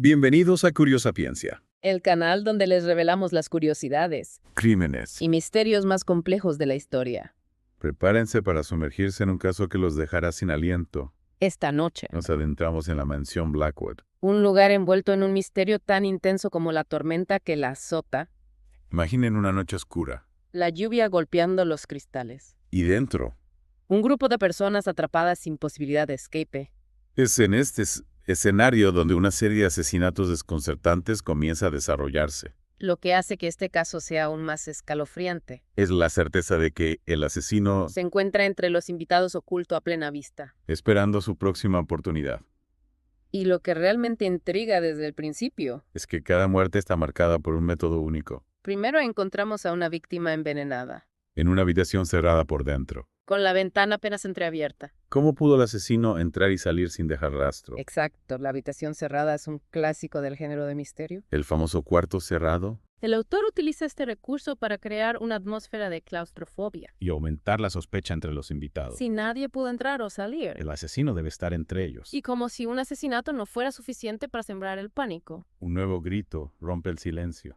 Bienvenidos a Curiosapiencia. El canal donde les revelamos las curiosidades Crímenes. y misterios más complejos de la historia. Prepárense para sumergirse en un caso que los dejará sin aliento. Esta noche, Nos adentramos en la mansión Blackwood. un lugar envuelto en un misterio tan intenso como la tormenta que la azota, Imaginen una noche oscura. la lluvia golpeando los cristales. Y dentro, Un grupo de personas atrapadas sin posibilidad de escape. es en este escenario donde una serie de asesinatos desconcertantes comienza a desarrollarse. Lo que hace que este caso sea aún más escalofriante. Es la certeza de que el asesino Se encuentra entre los invitados oculto a plena vista. esperando su próxima oportunidad. Y lo que realmente intriga desde el principio. Es que cada muerte está marcada por un método único, Primero encontramos a una víctima envenenada, en una habitación cerrada por dentro. con la ventana apenas entreabierta. ¿Cómo pudo el asesino entrar y salir sin dejar rastro? Exacto, la habitación cerrada es un clásico del género de misterio. El famoso cuarto cerrado. El autor utiliza este recurso para crear una atmósfera de claustrofobia. Y aumentar la sospecha entre los invitados. Si nadie pudo entrar o salir. El asesino debe estar entre ellos. Y como si un asesinato no fuera suficiente para sembrar el pánico. Un nuevo grito rompe el silencio.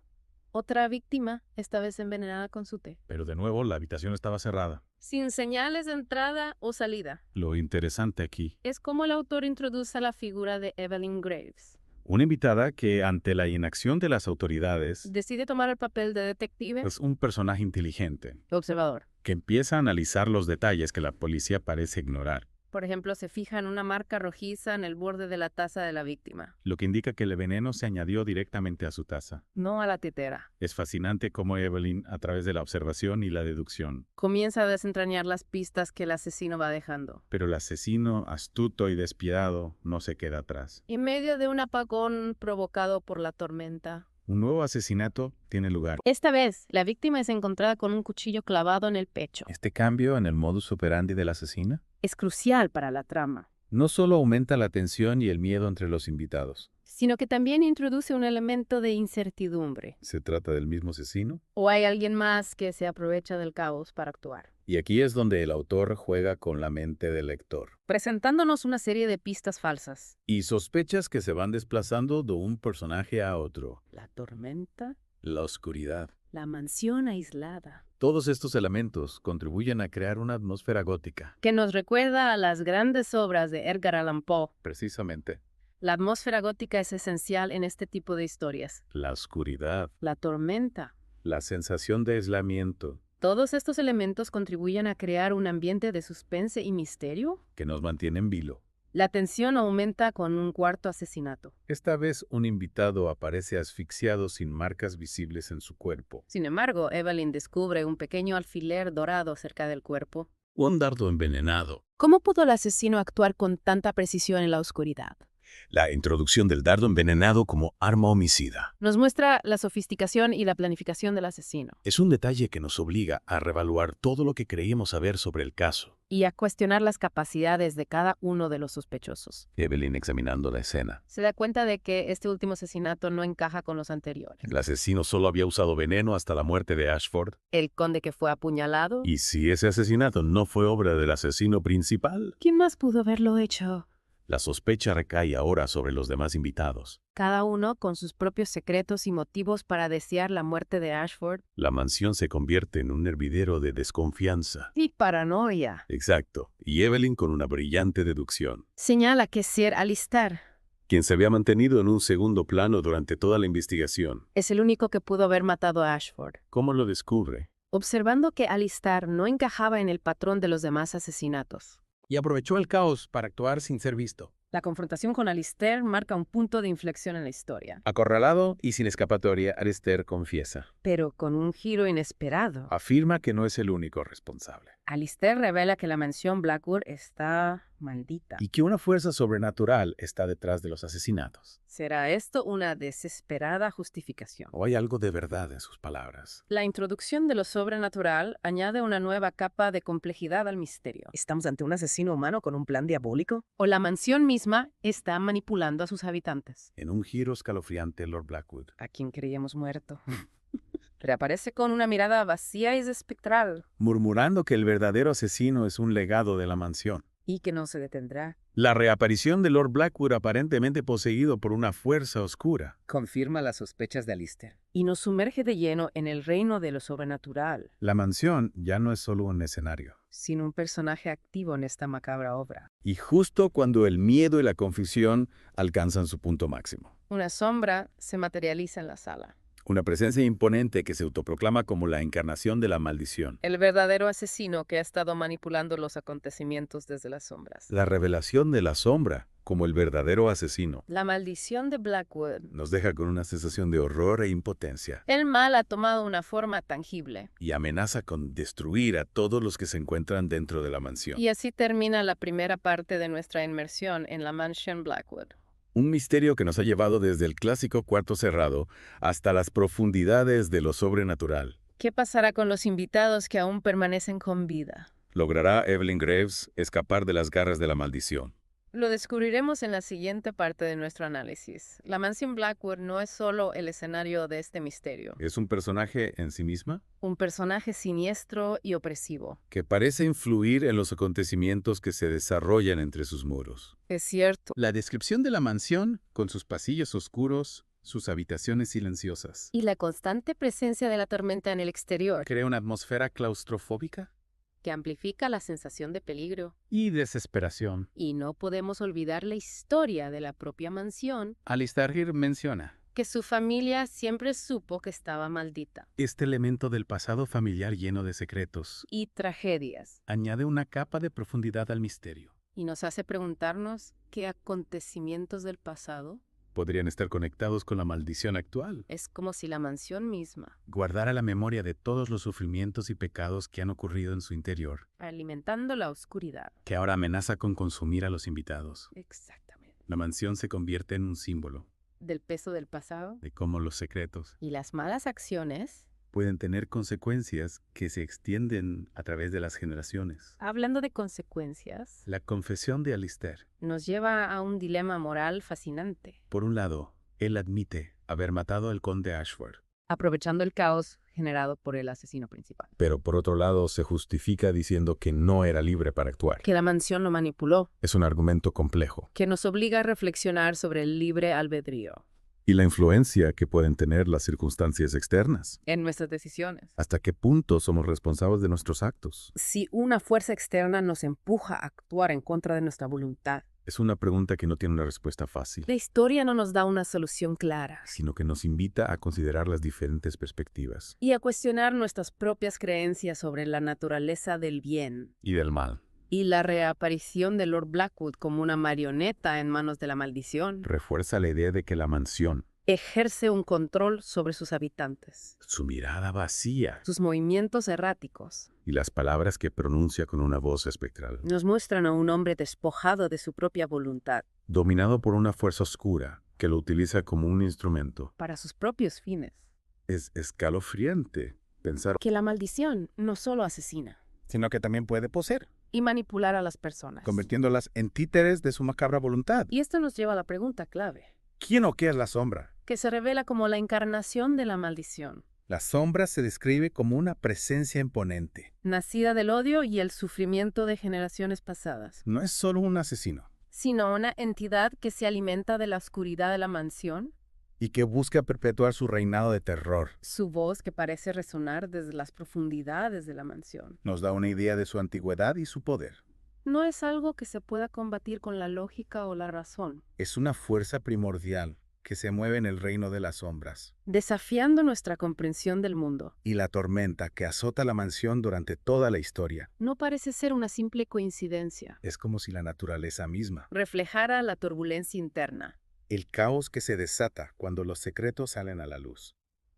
Otra víctima, esta vez envenenada con su té. Pero de nuevo, la habitación estaba cerrada. Sin señales de entrada o salida. Lo interesante aquí, Es como el autor introduce a la figura de Evelyn Graves. Una invitada que, ante la inacción de las autoridades, Decide tomar el papel de detective. es un personaje inteligente, Observador. que empieza a analizar los detalles que la policía parece ignorar, Por ejemplo, se fija en una marca rojiza en el borde de la taza de la víctima, lo que indica que el veneno se añadió directamente a su taza. no a la tetera. Es fascinante cómo Evelyn, a través de la observación y la deducción, Comienza a desentrañar las pistas que el asesino va dejando. pero el asesino, astuto y despiadado, no se queda atrás. En medio de un apagón provocado por la tormenta. Un nuevo asesinato tiene lugar. Esta vez, la víctima es encontrada con un cuchillo clavado en el pecho. Este cambio en el modus operandi del asesino Es crucial para la trama, no solo aumenta la tensión y el miedo entre los invitados. sino que también introduce un elemento de incertidumbre. ¿Se trata del mismo asesino? ¿O hay alguien más que se aprovecha del caos para actuar? Y aquí es donde el autor juega con la mente del lector. Presentándonos una serie de pistas falsas. Y sospechas que se van desplazando de un personaje a otro. La tormenta, La oscuridad. la mansión aislada. Todos estos elementos contribuyen a crear una atmósfera gótica. Que nos recuerda a las grandes obras de Edgar Allan Poe. Precisamente, La atmósfera gótica es esencial en este tipo de historias. la oscuridad, La tormenta. la sensación de aislamiento Todos estos elementos contribuyen a crear un ambiente de suspense y misterio. que nos mantiene en vilo. La tensión aumenta con un cuarto asesinato. Esta vez un invitado aparece asfixiado sin marcas visibles en su cuerpo. Sin embargo, Evelyn descubre un pequeño alfiler dorado cerca del cuerpo. Un dardo envenenado. ¿Cómo pudo el asesino actuar con tanta precisión en la oscuridad? La introducción del dardo envenenado como arma homicida. Nos muestra la sofisticación y la planificación del asesino. Es un detalle que nos obliga a reevaluar todo lo que creíamos saber sobre el caso. Y a cuestionar las capacidades de cada uno de los sospechosos. Evelyn examinando la escena. Se da cuenta de que este último asesinato no encaja con los anteriores. El asesino solo había usado veneno hasta la muerte de Ashford. El conde que fue apuñalado. ¿Y si ese asesinato no fue obra del asesino principal? ¿Quién más pudo haberlo hecho? La sospecha recae ahora sobre los demás invitados. Cada uno con sus propios secretos y motivos para desear la muerte de Ashford. La mansión se convierte en un hervidero de desconfianza. Y paranoia. Exacto. Y Evelyn con una brillante deducción. Señala que Sir Alistair Quien se había mantenido en un segundo plano durante toda la investigación. es el único que pudo haber matado a Ashford. ¿Cómo lo descubre? Observando que Alistair no encajaba en el patrón de los demás asesinatos. Y aprovechó el caos para actuar sin ser visto. La confrontación con Alistair marca un punto de inflexión en la historia, Acorralado y sin escapatoria, Alistair confiesa. pero con un giro inesperado. Afirma que no es el único responsable. Alistair revela que la mansión Blackwood está maldita. y que una fuerza sobrenatural está detrás de los asesinatos. ¿Será esto una desesperada justificación? ¿O hay algo de verdad en sus palabras? La introducción de lo sobrenatural añade una nueva capa de complejidad al misterio. ¿Estamos ante un asesino humano con un plan diabólico? ¿O la mansión misma está manipulando a sus habitantes? En un giro escalofriante, Lord Blackwood. A quien creíamos muerto. Reaparece con una mirada vacía y espectral. Murmurando que el verdadero asesino es un legado de la mansión. Y que no se detendrá La reaparición de Lord Blackwood aparentemente poseído por una fuerza oscura. Confirma las sospechas de Alistair. Y nos sumerge de lleno en el reino de lo sobrenatural, La mansión ya no es solo un escenario. sin un personaje activo en esta macabra obra. Y justo cuando el miedo y la confusión alcanzan su punto máximo. Una sombra se materializa en la sala. Una presencia imponente que se autoproclama como la encarnación de la maldición. El verdadero asesino que ha estado manipulando los acontecimientos desde las sombras. La revelación de la sombra como el verdadero asesino La maldición de Blackwood. nos deja con una sensación de horror e impotencia El mal ha tomado una forma tangible. y amenaza con destruir a todos los que se encuentran dentro de la mansión. Y así termina la primera parte de nuestra inmersión en la mansión Blackwood. Un misterio que nos ha llevado desde el clásico cuarto cerrado hasta las profundidades de lo sobrenatural. ¿Qué pasará con los invitados que aún permanecen con vida? ¿Logrará Evelyn Graves escapar de las garras de la maldición? Lo descubriremos en la siguiente parte de nuestro análisis. La mansión Blackwood no es solo el escenario de este misterio. ¿Es un personaje en sí misma? Un personaje siniestro y opresivo. Que parece influir en los acontecimientos que se desarrollan entre sus muros. Es cierto. La descripción de la mansión, con sus pasillos oscuros, sus habitaciones silenciosas, Y la constante presencia de la tormenta en el exterior, crea una atmósfera claustrofóbica que amplifica la sensación de peligro. y desesperación. Y no podemos olvidar la historia de la propia mansión, Alistair menciona que su familia siempre supo que estaba maldita. este elemento del pasado familiar lleno de secretos. Y tragedias. Añade una capa de profundidad al misterio. Y nos hace preguntarnos qué acontecimientos del pasado. Podrían estar conectados con la maldición actual. Es como si la mansión misma, Guardar a la memoria de todos los sufrimientos y pecados que han ocurrido en su interior, alimentando la oscuridad. que ahora amenaza con consumir a los invitados. Exactamente. La mansión se convierte en un símbolo Del peso del pasado. de cómo los secretos Y las malas acciones. Pueden tener consecuencias que se extienden a través de las generaciones. Hablando de consecuencias, La confesión de Alistair. nos lleva a un dilema moral fascinante. Por un lado, él admite haber matado al conde Ashford. Aprovechando el caos generado por el asesino principal. Pero por otro lado, se justifica diciendo que no era libre para actuar. Que la mansión lo manipuló. Es un argumento complejo. Que nos obliga a reflexionar sobre el libre albedrío. Y la influencia que pueden tener las circunstancias externas. En nuestras decisiones. ¿Hasta qué punto somos responsables de nuestros actos? Si una fuerza externa nos empuja a actuar en contra de nuestra voluntad. Es una pregunta que no tiene una respuesta fácil, La historia no nos da una solución clara. sino que nos invita a considerar las diferentes perspectivas. Y a cuestionar nuestras propias creencias sobre la naturaleza del bien. Y del mal. Y la reaparición de Lord Blackwood como una marioneta en manos de la maldición Refuerza la idea de que la mansión, ejerce un control sobre sus habitantes, su mirada vacía sus movimientos erráticos. y las palabras que pronuncia con una voz espectral, Nos muestran a un hombre despojado de su propia voluntad dominado por una fuerza oscura que lo utiliza como un instrumento. para sus propios fines. Es escalofriante pensar Que la maldición no solo asesina sino que también puede poseer, y manipular a las personas. convirtiéndolas en títeres de su macabra voluntad. Y esto nos lleva a la pregunta clave, ¿Quién o qué es la sombra? que se revela como la encarnación de la maldición, La sombra se describe como una presencia imponente. nacida del odio y el sufrimiento de generaciones pasadas, No es solo un asesino sino una entidad que se alimenta de la oscuridad de la mansión, y que busca perpetuar su reinado de terror. su voz que parece resonar desde las profundidades de la mansión. Nos da una idea de su antigüedad y su poder. No es algo que se pueda combatir con la lógica o la razón, Es una fuerza primordial que se mueve en el reino de las sombras. desafiando nuestra comprensión del mundo. Y la tormenta que azota la mansión durante toda la historia No parece ser una simple coincidencia. es como si la naturaleza misma, Reflejara la turbulencia interna. el caos que se desata cuando los secretos salen a la luz.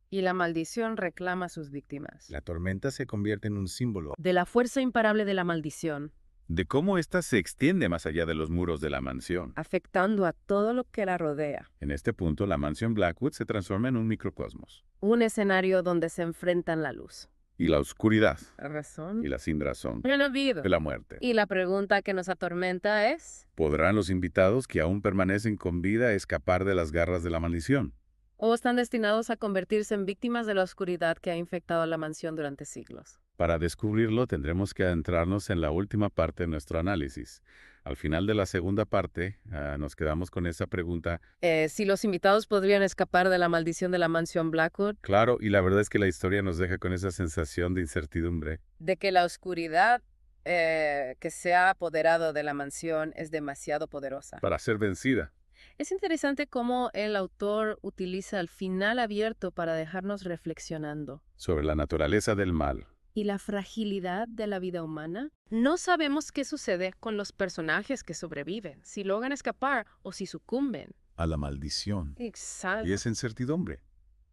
Y la maldición reclama a sus víctimas. La tormenta se convierte en un símbolo De la fuerza imparable de la maldición, de cómo ésta se extiende más allá de los muros de la mansión. afectando a todo lo que la rodea. En este punto, la mansión Blackwood se transforma en un microcosmos. Un escenario donde se enfrentan la luz, Y la oscuridad, la razón, y la sinrazón, el olvido. de la muerte. Y la pregunta que nos atormenta es, ¿Podrán los invitados que aún permanecen con vida escapar de las garras de la maldición? ¿o están destinados a convertirse en víctimas de la oscuridad que ha infectado la mansión durante siglos? Para descubrirlo tendremos que adentrarnos en la última parte de nuestro análisis. Al final de la segunda parte, nos quedamos con esa pregunta. Si los invitados podrían escapar de la maldición de la mansión Blackwood, Claro, y la verdad es que la historia nos deja con esa sensación de incertidumbre. de que la oscuridad que se ha apoderado de la mansión es demasiado poderosa. Para ser vencida. Es interesante cómo el autor utiliza el final abierto para dejarnos reflexionando. Sobre la naturaleza del mal. ¿Y la fragilidad de la vida humana? No sabemos qué sucede con los personajes que sobreviven, si logran escapar o si sucumben. A la maldición. Exacto. Y esa incertidumbre.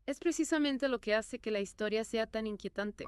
Es precisamente lo que hace que la historia sea tan inquietante.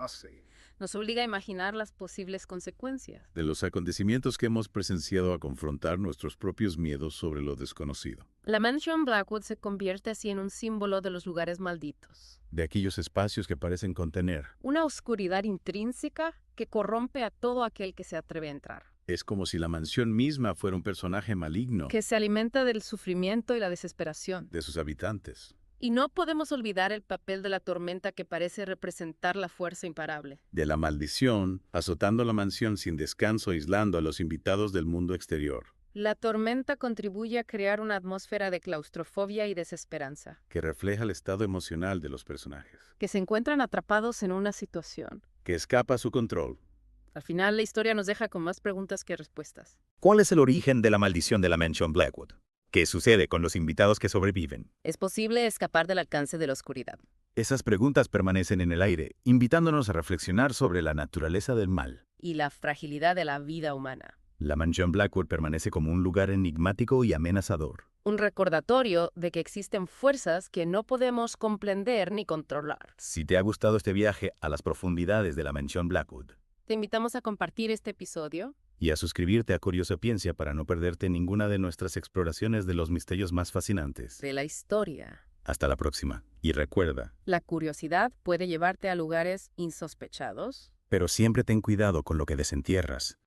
Nos obliga a imaginar las posibles consecuencias. De los acontecimientos que hemos presenciado a confrontar nuestros propios miedos sobre lo desconocido. La mansión Blackwood se convierte así en un símbolo de los lugares malditos. De aquellos espacios que parecen contener. Una oscuridad intrínseca que corrompe a todo aquel que se atreve a entrar. Es como si la mansión misma fuera un personaje maligno Que se alimenta del sufrimiento y la desesperación. de sus habitantes. Y no podemos olvidar el papel de la tormenta que parece representar la fuerza imparable. De la maldición, azotando la mansión sin descanso, aislando a los invitados del mundo exterior. La tormenta contribuye a crear una atmósfera de claustrofobia y desesperanza, Que refleja el estado emocional de los personajes. que se encuentran atrapados en una situación. Que escapa a su control. Al final, la historia nos deja con más preguntas que respuestas. ¿Cuál es el origen de la maldición de la mansión Blackwood? ¿Qué sucede con los invitados que sobreviven? ¿Es posible escapar del alcance de la oscuridad? Esas preguntas permanecen en el aire, invitándonos a reflexionar sobre la naturaleza del mal. Y la fragilidad de la vida humana. La mansión Blackwood permanece como un lugar enigmático y amenazador. Un recordatorio de que existen fuerzas que no podemos comprender ni controlar. Si te ha gustado este viaje a las profundidades de la mansión Blackwood, Te invitamos a compartir este episodio y a suscribirte a Curiosapiencia para no perderte ninguna de nuestras exploraciones de los misterios más fascinantes. de la historia. Hasta la próxima. Y recuerda, La curiosidad puede llevarte a lugares insospechados. pero siempre ten cuidado con lo que desentierras,